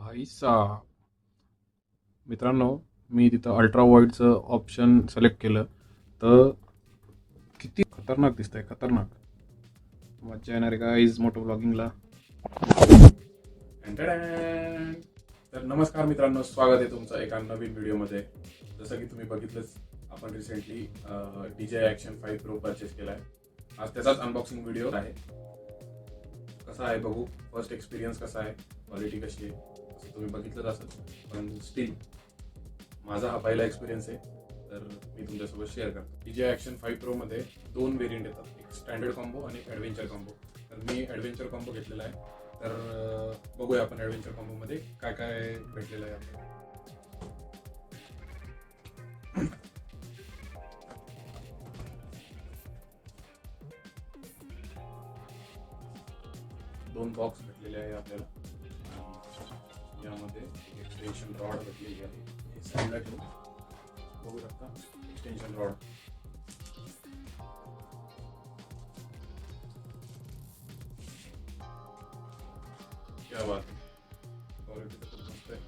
भाईसा मित्रांनो, मी तिथं ultra वाईडचं option select केलं तर किती खतरनाक दिसतंय, खतरनाक. मज्जा येणार आहे गाईज मोटो ब्लॉगिंगला. तर नमस्कार मित्रांनो, स्वागत आहे तुमचं एका नवीन व्हिडिओमध्ये. जसं की तुम्ही बघितलंच, आपण recently DJI Action 5 Pro purchase केला आहे. आज त्याचाच अनबॉक्सिंग व्हिडिओ आहे. कसा आहे बघू, फर्स्ट एक्सपिरियन्स कसा आहे, क्वालिटी कशी आहे, असं तुम्ही बघितलंच असेल. पण स्टील माझा हा पहिला एक्सपिरियन्स आहे, तर मी तुमच्यासोबत शेअर करतो. DJI Action 5 Pro मध्ये दोन व्हेरियंट येतात, एक स्टँडर्ड कॉम्बो आणि एक ॲडव्हेंचर कॉम्बो. तर मी ॲडव्हेंचर कॉम्बो घेतलेला आहे. तर बघूया आपण ॲडव्हेंचर कॉम्बोमध्ये काय काय भेटलेलं आहे आपल्याला. दोन बॉक्स भेटलेले आहे आपल्याला. यामध्ये एक्सटेन्शन रॉड भेटलेली आहे. हे साईडला ठेवून बघू शकता, एक्सटेन्शन रॉड. क्या बात आहे, क्वालिटी तर खूप मस्त आहे.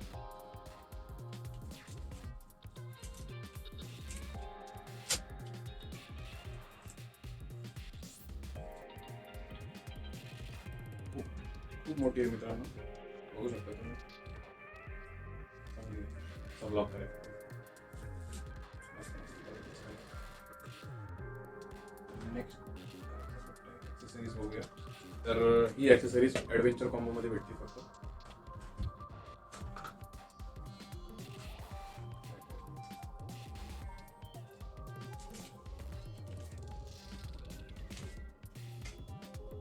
खूप मोठी आहे मित्रांनो, बघू शकता तुम्ही. चांगली ब्लॉक करायचं. नेक्स्ट ॲक्सेसरीज बघूया. तर ही ॲक्सेसरीज ॲडव्हेंचर कॉम्बोमध्ये भेटते फक्त.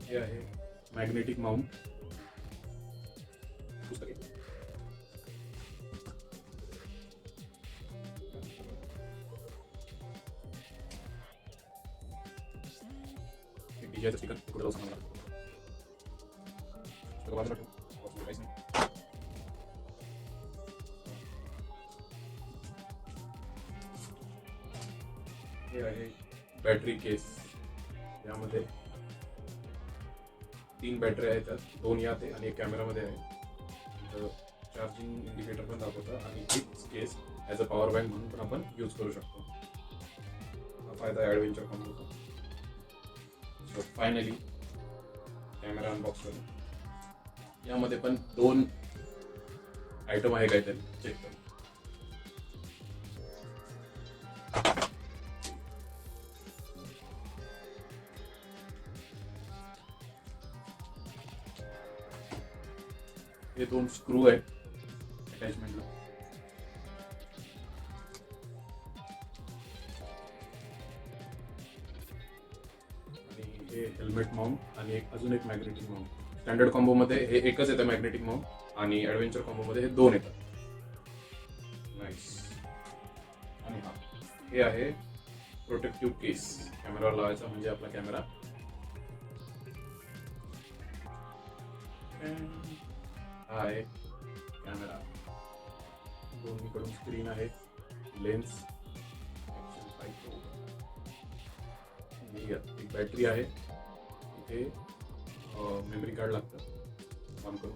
हे आहे मॅग्नेटिक माउंट. पुस्तके, DJI स्टिकर कुठे जाऊ सांगा. बाजूला ठेवू, काहीच नाही. हे आहे बॅटरी केस. यामध्ये 3 बॅटरी आहेत, त्यात 2 यात आहे आणि एक कॅमेरामध्ये आहे. चार्जिंग इंडिकेटर पण दाखवतं आणि एक case as a power bank म्हणून पण आपण यूज करू शकतो. हा फायदा आहे ॲडव्हेंचर कॉम्बोचा. सो फायनली कॅमेरा अनबॉक्स करू. यामध्ये पण 2 आयटम आहे, काहीतरी चेक करू. हे 2 स्क्रू आहेत अटॅचमेंटला. आणि हे हेल्मेट माउंट आणि अजून एक मॅग्नेटिक माउंट. स्टँडर्ड कॉम्बोमध्ये हे एकच येतं मॅग्नेटिक माउंट आणि ॲडव्हेंचर कॉम्बोमध्ये हे 2 येतात. नाईस. आणि हे आहे प्रोटेक्टिव्ह केस. कॅमेरावर लावायचा म्हणजे आपला कॅमेरा. हा आहे कॅमेरा. दोन्हीकडून स्क्रीन आहे, लेन्स. एक बॅटरी आहे, इथे मेमरी कार्ड लागतं. ऑन करू.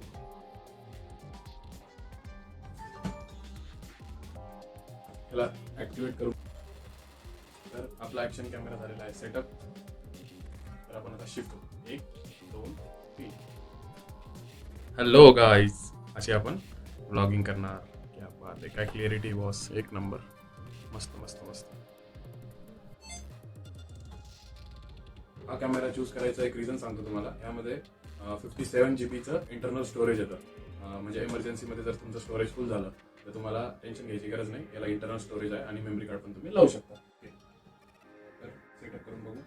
याला ॲक्टिवेट करू. तर आपला ॲक्शन कॅमेरा झालेला आहे सेटअप. तर आपण आता शिफ्ट करू. 1 2 3. हॅलो गाईज, अशी आपण व्लॉगिंग करणार. क्या बात आहे, काय क्लिअरिटी बॉस, एक नंबर. मस्त मस्त मस्त. हा कॅमेरा चूज करायचा एक रिझन सांगतो तुम्हाला. यामध्ये 57 GB इंटरनल स्टोरेज येतं. म्हणजे इमर्जन्सीमध्ये जर तुमचं स्टोरेज फुल झालं तर तुम्हाला टेन्शन घ्यायची गरज नाही. याला इंटरनल स्टोरेज आहे आणि मेमरी कार्ड पण तुम्ही लावू शकता. तर सेटअप करून बघू.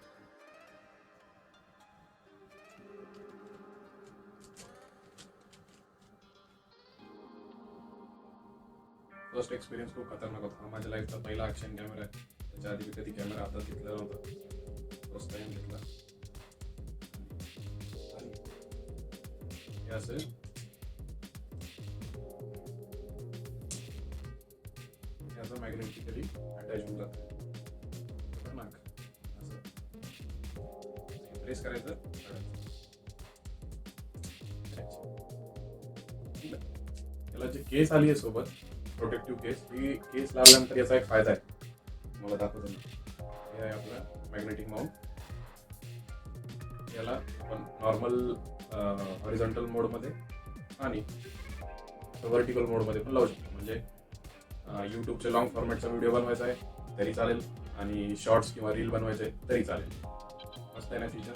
फर्स्ट एक्सपिरियन्स खूप खतरनाक होता. हा माझ्या लाईफचा पहिला ॲक्शन कॅमेरा आहे. त्याच्या आधी मी कधी कॅमेरा हातात घेतलेला नव्हता, फर्स्ट टाइम घेतला. हे असं याचा मॅग्नेटिकली अटॅच होऊन जातं. खतरनाक. असं प्रेस करायचं. याला जे केस आली आहे सोबत प्रोटेक्टिव्ह केस, ही केस लावल्यानंतर याचा एक फायदा आहे, मला दाखवतो ना. हे आहे आपला मॅग्नेटिक माउंट. याला आपण नॉर्मल हॉरिझॉन्टल मोडमध्ये आणि व्हर्टिकल मोडमध्ये पण लावू शकतो. म्हणजे यूट्यूबचे लॉंग फॉर्मॅटचा व्हिडिओ बनवायचा आहे तरी चालेल आणि शॉर्ट्स किंवा रील बनवायचे तरी चालेल. मस्त आहे ना फीचर.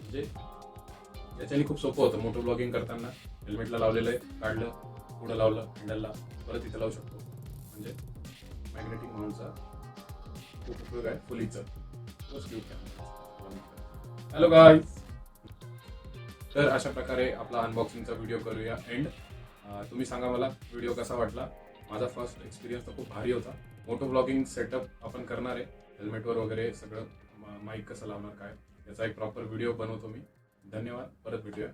म्हणजे याच्याने खूप सोपं होतं. मोटो ब्लॉगिंग करताना हेल्मेटला लावलेलं आहे, काढलं, पुढं लावलं हँडलला, परत इथं लावू शकतो. म्हणजे मॅग्नेटिक माउंटचा खूप उपयोग आहे फुलीचा. हॅलो गाईज, तर अशा प्रकारे आपला अनबॉक्सिंगचा व्हिडिओ करूया एंड. तुम्ही सांगा मला व्हिडिओ कसा वाटला. माझा फर्स्ट एक्सपिरियन्स तर खूप भारी होता. मोटो ब्लॉगिंग सेटअप आपण करणार आहे, हेल्मेटवर वगैरे सगळं, माईक कसं लावणार काय, याचा एक प्रॉपर व्हिडिओ बनवतो मी. धन्यवाद, परत भेटूया.